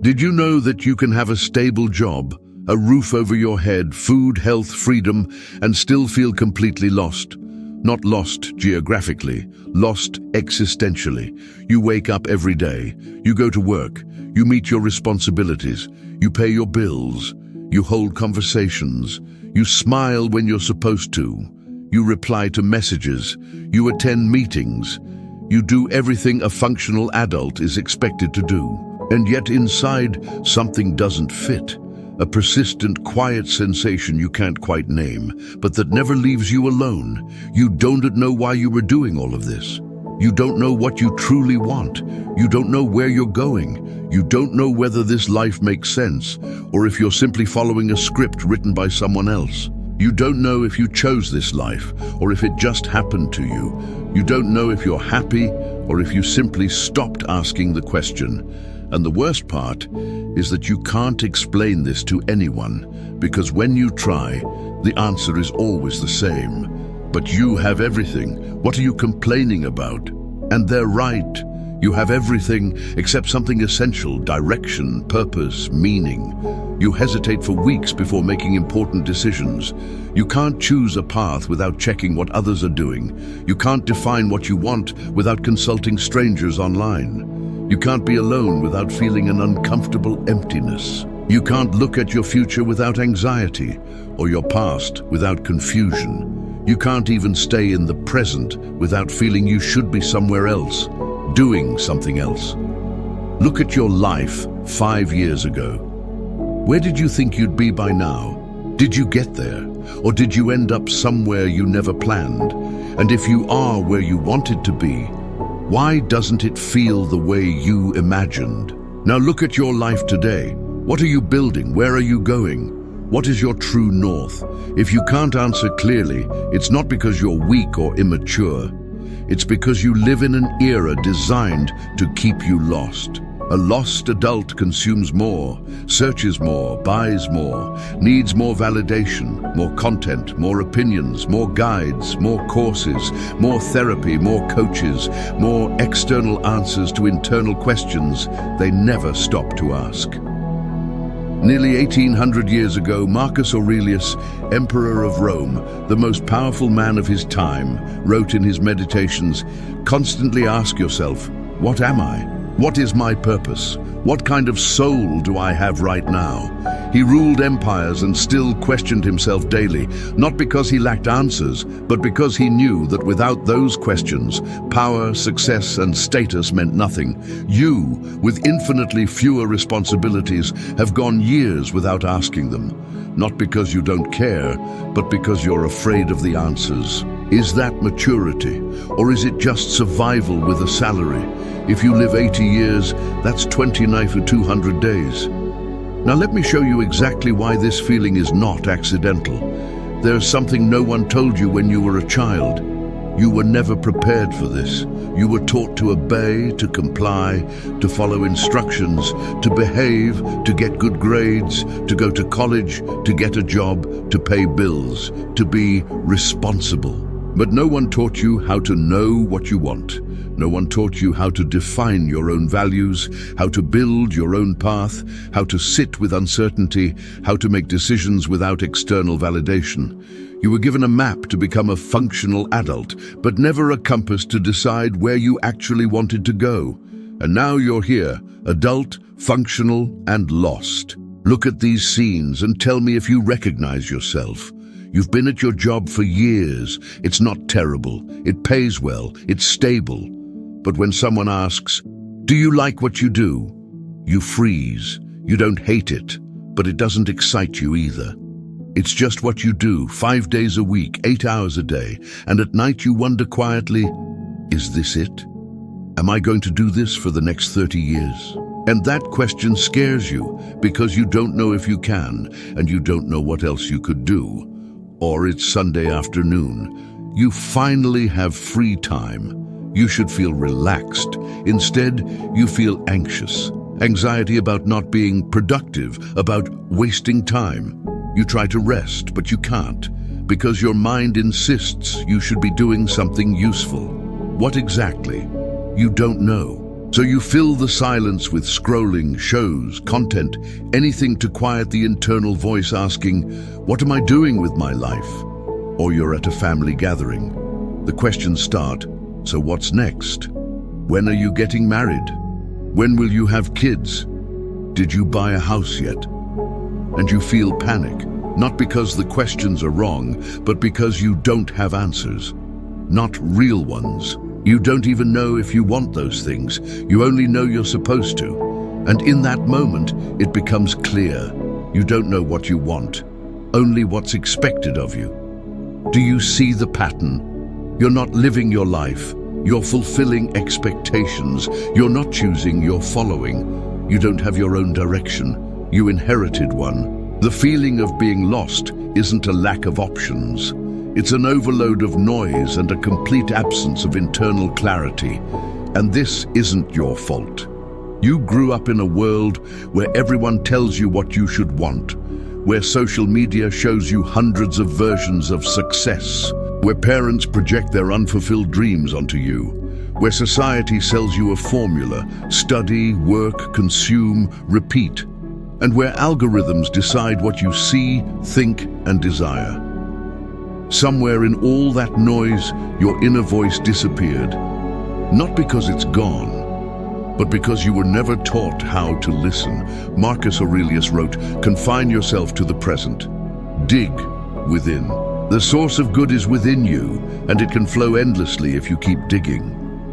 Did you know that you can have a stable job, a roof over your head, food, health, freedom, and still feel completely lost? Not lost geographically, lost existentially. You wake up every day, you go to work, you meet your responsibilities, you pay your bills, you hold conversations, you smile when you're supposed to, you reply to messages, you attend meetings, you do everything a functional adult is expected to do. And yet inside, something doesn't fit. A persistent, quiet sensation you can't quite name, but that never leaves you alone. You don't know why you were doing all of this. You don't know what you truly want. You don't know where you're going. You don't know whether this life makes sense, or if you're simply following a script written by someone else. You don't know if you chose this life, or if it just happened to you. You don't know if you're happy, or if you simply stopped asking the question. And the worst part is that you can't explain this to anyone, because when you try, the answer is always the same. But you have everything. What are you complaining about? And they're right. You have everything except something essential: direction, purpose, meaning. You hesitate for weeks before making important decisions. You can't choose a path without checking what others are doing. You can't define what you want without consulting strangers online. You can't be alone without feeling an uncomfortable emptiness. You can't look at your future without anxiety, or your past without confusion. You can't even stay in the present without feeling you should be somewhere else, doing something else. Look at your life 5 years ago. Where did you think you'd be by now? Did you get there? Or did you end up somewhere you never planned? And if you are where you wanted to be, why doesn't it feel the way you imagined? Now look at your life today. What are you building? Where are you going? What is your true north? If you can't answer clearly, it's not because you're weak or immature. It's because you live in an era designed to keep you lost. A lost adult consumes more, searches more, buys more, needs more validation, more content, more opinions, more guides, more courses, more therapy, more coaches, more external answers to internal questions they never stop to ask. Nearly 1800 years ago, Marcus Aurelius, Emperor of Rome, the most powerful man of his time, wrote in his Meditations, "Constantly ask yourself, what am I? What is my purpose? What kind of soul do I have right now?" He ruled empires and still questioned himself daily, not because he lacked answers, but because he knew that without those questions, power, success, and status meant nothing. You, with infinitely fewer responsibilities, have gone years without asking them. Not because you don't care, but because you're afraid of the answers. Is that maturity? Or is it just survival with a salary? If you live 80 years, that's 29 for 200 days. Now let me show you exactly why this feeling is not accidental. There's something no one told you when you were a child. You were never prepared for this. You were taught to obey, to comply, to follow instructions, to behave, to get good grades, to go to college, to get a job, to pay bills, to be responsible. But no one taught you how to know what you want. No one taught you how to define your own values, how to build your own path, how to sit with uncertainty, how to make decisions without external validation. You were given a map to become a functional adult, but never a compass to decide where you actually wanted to go. And now you're here, adult, functional, and lost. Look at these scenes and tell me if you recognize yourself. You've been at your job for years. It's not terrible. It pays well. It's stable. But when someone asks, "Do you like what you do?" you freeze. You don't hate it, but it doesn't excite you either. It's just what you do, 5 days a week, 8 hours a day, and at night you wonder quietly, is this it? Am I going to do this for the next 30 years? And that question scares you because you don't know if you can, and you don't know what else you could do. Or it's Sunday afternoon. You finally have free time. You should feel relaxed. Instead, you feel anxious. Anxiety about not being productive, about wasting time. You try to rest, but you can't, because your mind insists you should be doing something useful. What exactly? You don't know. So you fill the silence with scrolling, shows, content, anything to quiet the internal voice asking, "What am I doing with my life?" Or you're at a family gathering. The questions start, "So what's next? When are you getting married? When will you have kids? Did you buy a house yet?" And you feel panic, not because the questions are wrong, but because you don't have answers. Not real ones. You don't even know if you want those things. You only know you're supposed to. And in that moment, it becomes clear. You don't know what you want, only what's expected of you. Do you see the pattern? You're not living your life. You're fulfilling expectations. You're not choosing, you're following. You don't have your own direction. You inherited one. The feeling of being lost isn't a lack of options. It's an overload of noise and a complete absence of internal clarity. And this isn't your fault. You grew up in a world where everyone tells you what you should want, where social media shows you hundreds of versions of success, where parents project their unfulfilled dreams onto you, where society sells you a formula: study, work, consume, repeat, and where algorithms decide what you see, think, and desire. Somewhere in all that noise, your inner voice disappeared. Not because it's gone, but because you were never taught how to listen. Marcus Aurelius wrote, "Confine yourself to the present. Dig within. The source of good is within you, and it can flow endlessly if you keep digging."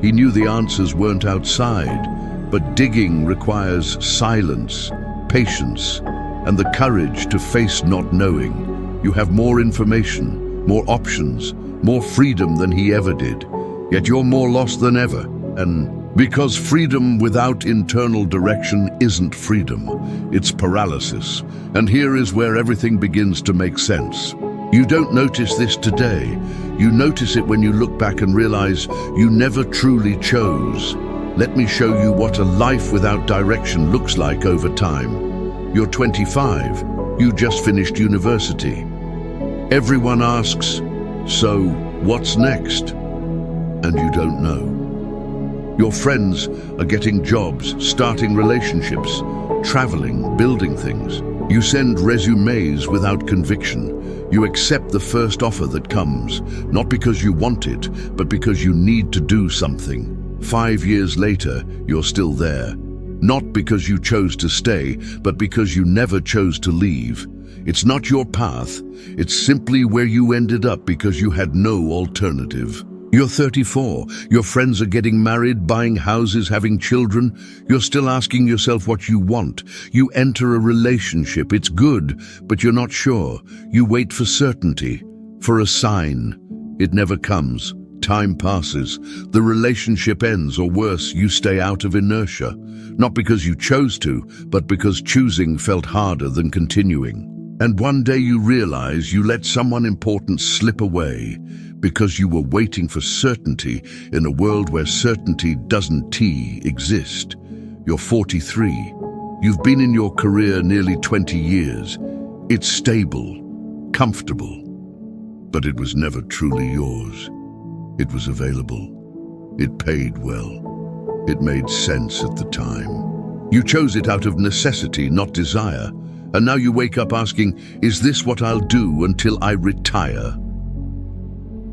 He knew the answers weren't outside, but digging requires silence, patience, and the courage to face not knowing. You have more information, more options, more freedom than he ever did. Yet you're more lost than ever. And because freedom without internal direction isn't freedom, it's paralysis. And here is where everything begins to make sense. You don't notice this today. You notice it when you look back and realize you never truly chose. Let me show you what a life without direction looks like over time. You're 25. You just finished university. Everyone asks, "So, what's next?" And you don't know. Your friends are getting jobs, starting relationships, traveling, building things. You send resumes without conviction. You accept the first offer that comes, not because you want it, but because you need to do something. 5 years later, you're still there. Not because you chose to stay, but because you never chose to leave. It's not your path, it's simply where you ended up because you had no alternative. You're 34, your friends are getting married, buying houses, having children. You're still asking yourself what you want. You enter a relationship, it's good, but you're not sure. You wait for certainty, for a sign. It never comes. Time passes. The relationship ends, or worse, you stay out of inertia. Not because you chose to, but because choosing felt harder than continuing. And one day you realize you let someone important slip away because you were waiting for certainty in a world where certainty doesn't exist. You're 43. You've been in your career nearly 20 years. It's stable, comfortable, but it was never truly yours. It was available. It paid well. It made sense at the time. You chose it out of necessity, not desire. And now you wake up asking, is this what I'll do until I retire?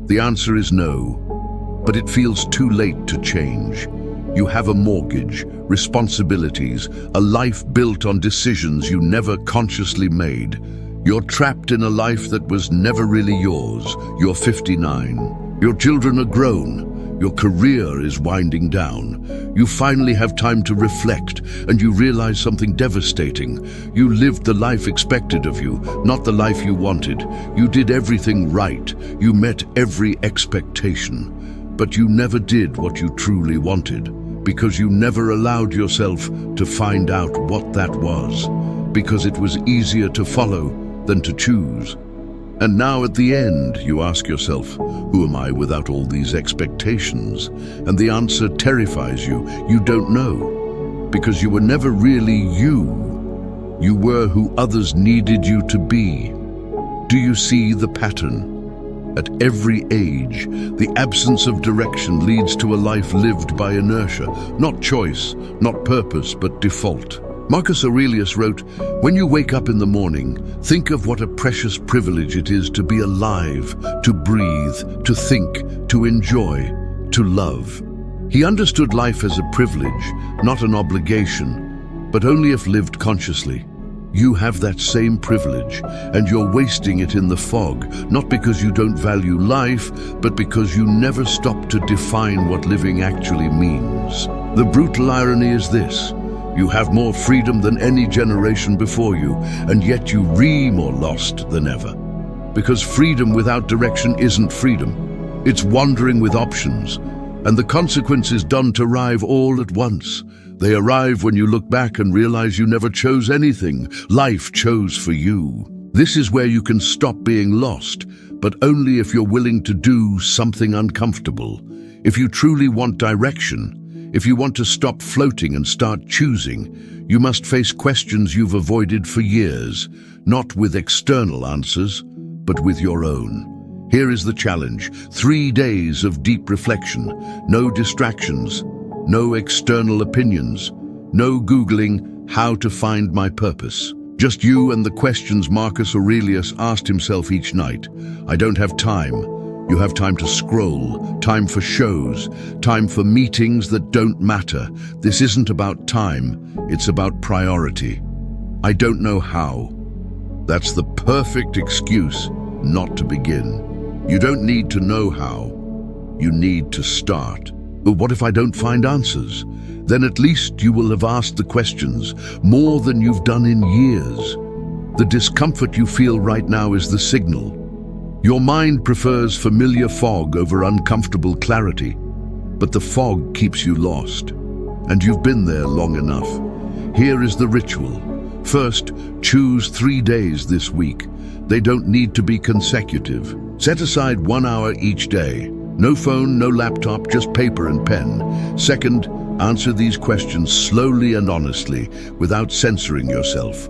The answer is no, but it feels too late to change. You have a mortgage, responsibilities, a life built on decisions you never consciously made. You're trapped in a life that was never really yours. You're 59. Your children are grown. Your career is winding down. You finally have time to reflect, and you realize something devastating. You lived the life expected of you, not the life you wanted. You did everything right. You met every expectation. But you never did what you truly wanted, because you never allowed yourself to find out what that was, because it was easier to follow than to choose. And now at the end, you ask yourself, who am I without all these expectations? And the answer terrifies you. You don't know, because you were never really you. You were who others needed you to be. Do you see the pattern? At every age, the absence of direction leads to a life lived by inertia, not choice, not purpose, but default. Marcus Aurelius wrote, "When you wake up in the morning, think of what a precious privilege it is to be alive, to breathe, to think, to enjoy, to love." He understood life as a privilege, not an obligation, but only if lived consciously. You have that same privilege, and you're wasting it in the fog, not because you don't value life, but because you never stop to define what living actually means. The brutal irony is this: you have more freedom than any generation before you, and yet you are more lost than ever. Because freedom without direction isn't freedom. It's wandering with options, and the consequences don't arrive all at once. They arrive when you look back and realize you never chose anything. Life chose for you. This is where you can stop being lost, but only if you're willing to do something uncomfortable. If you truly want direction, if you want to stop floating and start choosing, you must face questions you've avoided for years, not with external answers, but with your own. Here is the challenge: 3 days of deep reflection, no distractions, no external opinions, no Googling how to find my purpose. Just you and the questions Marcus Aurelius asked himself each night. I don't have time. You have time to scroll, time for shows, time for meetings that don't matter. This isn't about time, it's about priority. I don't know how. That's the perfect excuse not to begin. You don't need to know how. You need to start. But what if I don't find answers? Then at least you will have asked the questions, more than you've done in years. The discomfort you feel right now is the signal. Your mind prefers familiar fog over uncomfortable clarity, but the fog keeps you lost. And you've been there long enough. Here is the ritual. First, choose 3 days this week. They don't need to be consecutive. Set aside 1 hour each day. No phone, no laptop, just paper and pen. Second, answer these questions slowly and honestly, without censoring yourself.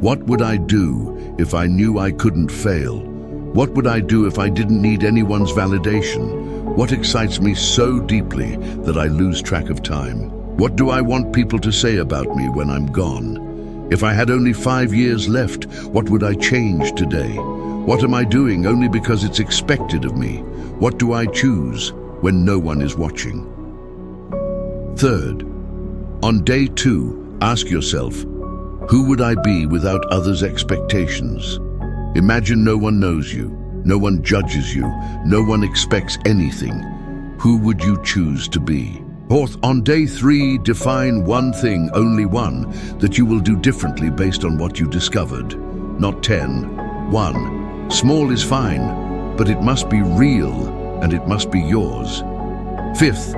What would I do if I knew I couldn't fail? What would I do if I didn't need anyone's validation? What excites me so deeply that I lose track of time? What do I want people to say about me when I'm gone? If I had only 5 years left, what would I change today? What am I doing only because it's expected of me? What do I choose when no one is watching? Third, on day 2, ask yourself, who would I be without others' expectations? Imagine no one knows you, no one judges you, no one expects anything. Who would you choose to be? Fourth, on day 3, define one thing, only one, that you will do differently based on what you discovered. Not 10, 1. Small is fine, but it must be real and it must be yours. Fifth,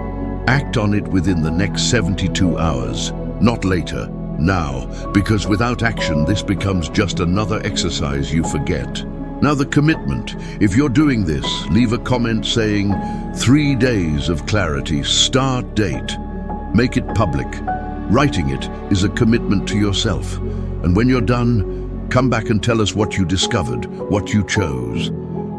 act on it within the next 72 hours, not later, now, because without action this becomes just another exercise you forget. Now the commitment. If you're doing this, leave a comment saying 3 days of clarity, start date. Make it public. Writing it is a commitment to yourself. And when you're done, come back and tell us what you discovered, what you chose.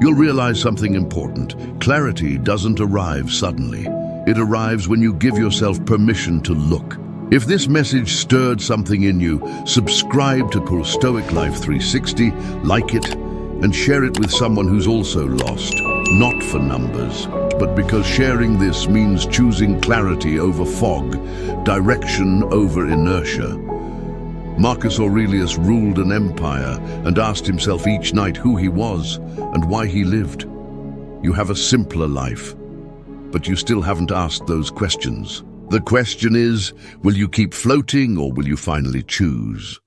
You'll realize something important. Clarity doesn't arrive suddenly. It arrives when you give yourself permission to look. If this message stirred something in you, subscribe to Stoic Life 360, like it, and share it with someone who's also lost. Not for numbers, but because sharing this means choosing clarity over fog, direction over inertia. Marcus Aurelius ruled an empire and asked himself each night who he was and why he lived. You have a simpler life, but you still haven't asked those questions. The question is, will you keep floating or will you finally choose?